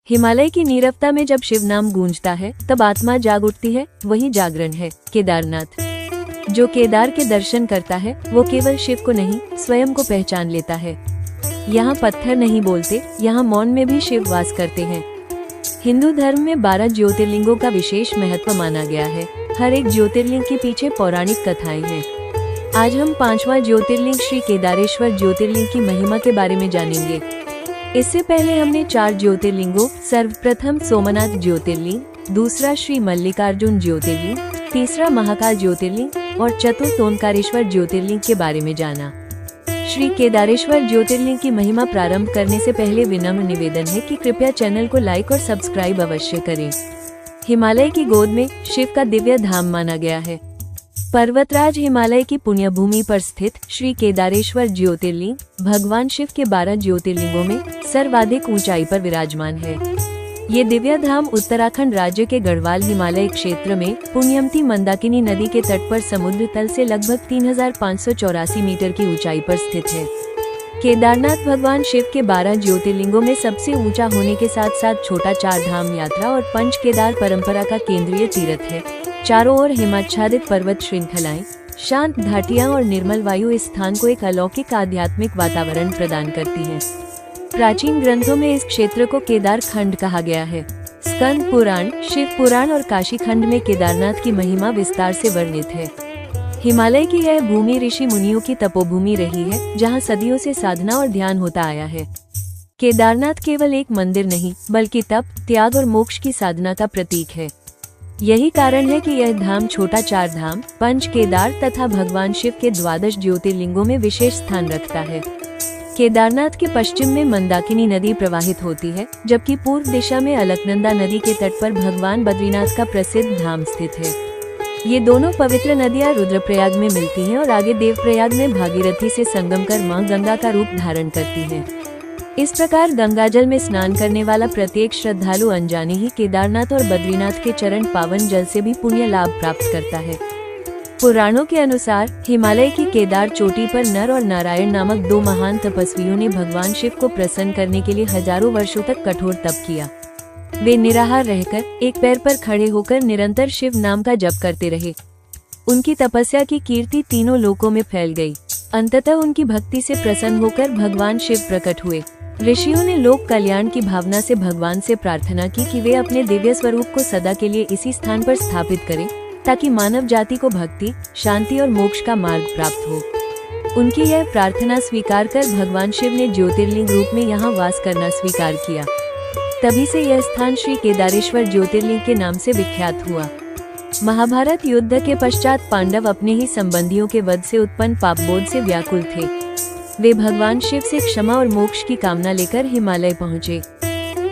हिमालय की नीरवता में जब शिव नाम गूंजता है तब आत्मा जाग उठती है, वही जागरण है। केदारनाथ। जो केदार के दर्शन करता है वो केवल शिव को नहीं, स्वयं को पहचान लेता है। यहाँ पत्थर नहीं बोलते, यहाँ मौन में भी शिव वास करते हैं। हिंदू धर्म में 12 ज्योतिर्लिंगों का विशेष महत्व माना गया है। हर एक ज्योतिर्लिंग के पीछे पौराणिक कथाएं हैं। आज हम 5वां ज्योतिर्लिंग श्री केदारेश्वर ज्योतिर्लिंग की महिमा के बारे में जानेंगे। इससे पहले हमने 4 ज्योतिर्लिंगों, सर्वप्रथम सोमनाथ ज्योतिर्लिंग, दूसरा श्री मल्लिकार्जुन ज्योतिर्लिंग, तीसरा महाकाल ज्योतिर्लिंग और चतुर्थ ओंकारेश्वर ज्योतिर्लिंग के बारे में जाना। श्री केदारेश्वर ज्योतिर्लिंग की महिमा प्रारंभ करने से पहले विनम्र निवेदन है कि कृपया चैनल को लाइक और सब्सक्राइब अवश्य करें। हिमालय की गोद में शिव का दिव्य धाम माना गया है। पर्वतराज हिमालय की पुण्य भूमि पर स्थित श्री केदारेश्वर ज्योतिर्लिंग भगवान शिव के 12 ज्योतिर्लिंगों में सर्वाधिक ऊंचाई पर विराजमान है। ये दिव्य धाम उत्तराखंड राज्य के गढ़वाल हिमालय क्षेत्र में पुण्यमती मंदाकिनी नदी के तट पर समुद्र तल से लगभग 3584 मीटर की ऊंचाई पर स्थित है। केदारनाथ भगवान शिव के 12 ज्योतिर्लिंगों में सबसे ऊंचा होने के साथ साथ छोटा 4 धाम यात्रा और पंच केदार परंपरा का केंद्रीय तीर्थ है। चारों ओर हिमाच्छादित पर्वत श्रृंखलाएं, शांत घाटियां और निर्मल वायु इस स्थान को एक अलौकिक आध्यात्मिक वातावरण प्रदान करती हैं। प्राचीन ग्रंथों में इस क्षेत्र को केदार खंड कहा गया है। स्कंद पुराण, शिव पुराण और काशी खंड में केदारनाथ की महिमा विस्तार से वर्णित है। हिमालय की यह भूमि ऋषि मुनियों की तपोभूमि रही है, जहाँ सदियों से साधना और ध्यान होता आया है। केदारनाथ केवल एक मंदिर नहीं, बल्कि तप, त्याग और मोक्ष की साधना का प्रतीक है। यही कारण है कि यह धाम छोटा 4 धाम, पंच केदार तथा भगवान शिव के 12 ज्योतिर्लिंगों में विशेष स्थान रखता है। केदारनाथ के पश्चिम में मंदाकिनी नदी प्रवाहित होती है, जबकि पूर्व दिशा में अलकनंदा नदी के तट पर भगवान बद्रीनाथ का प्रसिद्ध धाम स्थित है। ये दोनों पवित्र नदियां रुद्रप्रयाग में मिलती हैं और आगे देवप्रयाग में भागीरथी से संगम कर मां गंगा का रूप धारण करती हैं। इस प्रकार गंगाजल में स्नान करने वाला प्रत्येक श्रद्धालु अनजाने ही केदारनाथ और बद्रीनाथ के चरण पावन जल से भी पुण्य लाभ प्राप्त करता है। पुराणों के अनुसार हिमालय की केदार चोटी पर नर और नारायण नामक 2 महान तपस्वियों ने भगवान शिव को प्रसन्न करने के लिए हजारों वर्षों तक कठोर तप किया। वे निराहार रहकर, एक पैर पर खड़े होकर निरंतर शिव नाम का जप करते रहे। उनकी तपस्या की कीर्ति तीनों लोकों में फैल गई। अंततः उनकी भक्ति से प्रसन्न होकर भगवान शिव प्रकट हुए। ऋषियों ने लोक कल्याण की भावना से भगवान से प्रार्थना की कि वे अपने दिव्य स्वरूप को सदा के लिए इसी स्थान पर स्थापित करें, ताकि मानव जाति को भक्ति, शांति और मोक्ष का मार्ग प्राप्त हो। उनकी यह प्रार्थना स्वीकार कर भगवान शिव ने ज्योतिर्लिंग रूप में यहाँ वास करना स्वीकार किया। तभी से यह स्थान श्री केदारेश्वर ज्योतिर्लिंग के नाम से विख्यात हुआ। महाभारत युद्ध के पश्चात पांडव अपने ही संबंधियों के वध से उत्पन्न पापबोध से व्याकुल थे। वे भगवान शिव से क्षमा और मोक्ष की कामना लेकर हिमालय पहुँचे,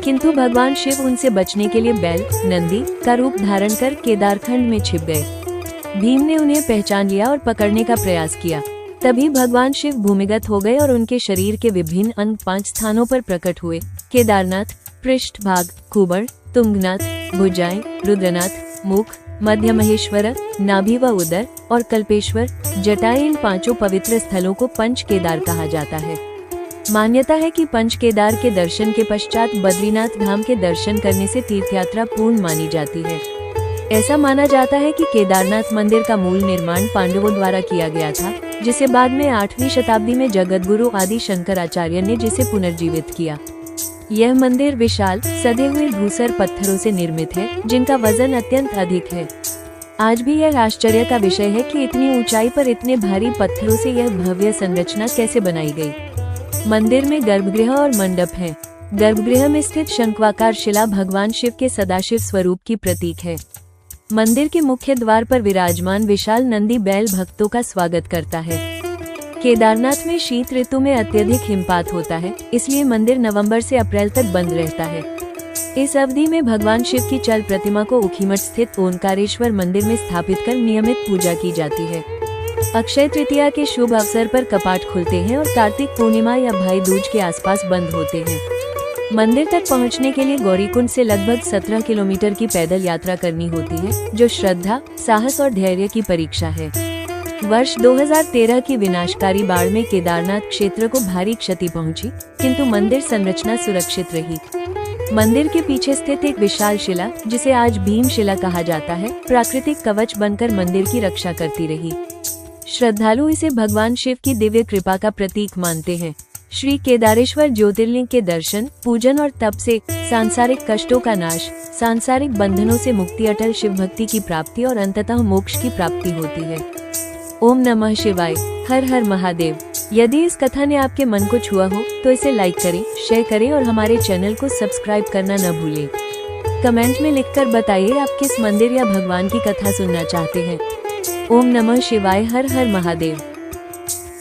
किंतु भगवान शिव उनसे बचने के लिए बैल, नंदी का रूप धारण कर केदारखंड में छिप गए। भीम ने उन्हें पहचान लिया और पकड़ने का प्रयास किया। तभी भगवान शिव भूमिगत हो गए और उनके शरीर के विभिन्न अंग 5 स्थानों पर प्रकट हुए। केदारनाथ, पृष्ठभाग, कुबड़, तुंगनाथ, भुजाएं, रुद्रनाथ, मुख, मध्य महेश्वर, नाभि व उदर और कल्पेश्वर, जटाएं, इन 5 पवित्र स्थलों को पंच केदार कहा जाता है। मान्यता है कि पंच केदार के दर्शन के पश्चात बद्रीनाथ धाम के दर्शन करने से तीर्थयात्रा पूर्ण मानी जाती है। ऐसा माना जाता है कि केदारनाथ मंदिर का मूल निर्माण पांडवों द्वारा किया गया था, जिसे बाद में 8वीं शताब्दी में जगतगुरु आदि शंकराचार्य ने जिसे पुनर्जीवित किया। यह मंदिर विशाल, सधे हुए धूसर पत्थरों से निर्मित है, जिनका वजन अत्यंत अधिक है। आज भी यह आश्चर्य का विषय है कि इतनी ऊंचाई पर इतने भारी पत्थरों से यह भव्य संरचना कैसे बनाई गई। मंदिर में गर्भगृह और मंडप है। गर्भगृह में स्थित शंक्वाकार शिला भगवान शिव के सदाशिव स्वरूप की प्रतीक है। मंदिर के मुख्य द्वार पर विराजमान विशाल नंदी बैल भक्तों का स्वागत करता है। केदारनाथ में शीत ऋतु में अत्यधिक हिमपात होता है, इसलिए मंदिर नवंबर से अप्रैल तक बंद रहता है। इस अवधि में भगवान शिव की चल प्रतिमा को ऊखीमठ स्थित ओंकारेश्वर मंदिर में स्थापित कर नियमित पूजा की जाती है। अक्षय तृतीया के शुभ अवसर पर कपाट खुलते हैं और कार्तिक पूर्णिमा या भाई दूज के आसपास बंद होते हैं। मंदिर तक पहुंचने के लिए गौरीकुंड से लगभग 17 किलोमीटर की पैदल यात्रा करनी होती है, जो श्रद्धा, साहस और धैर्य की परीक्षा है। वर्ष 2013 की विनाशकारी बाढ़ में केदारनाथ क्षेत्र को भारी क्षति पहुंची, किंतु मंदिर संरचना सुरक्षित रही। मंदिर के पीछे स्थित एक विशाल शिला, जिसे आज भीम शिला कहा जाता है, प्राकृतिक कवच बनकर मंदिर की रक्षा करती रही। श्रद्धालु इसे भगवान शिव की दिव्य कृपा का प्रतीक मानते हैं। श्री केदारेश्वर ज्योतिर्लिंग के दर्शन, पूजन और तप से सांसारिक कष्टों का नाश, सांसारिक बंधनों से मुक्ति, अटल शिव भक्ति की प्राप्ति और अंततः मोक्ष की प्राप्ति होती है। ओम नमः शिवाय। हर हर महादेव। यदि इस कथा ने आपके मन को छुआ हो तो इसे लाइक करें, शेयर करें और हमारे चैनल को सब्सक्राइब करना न भूलें। कमेंट में लिखकर बताइए आप किस मंदिर या भगवान की कथा सुनना चाहते हैं। ओम नमः शिवाय। हर हर महादेव।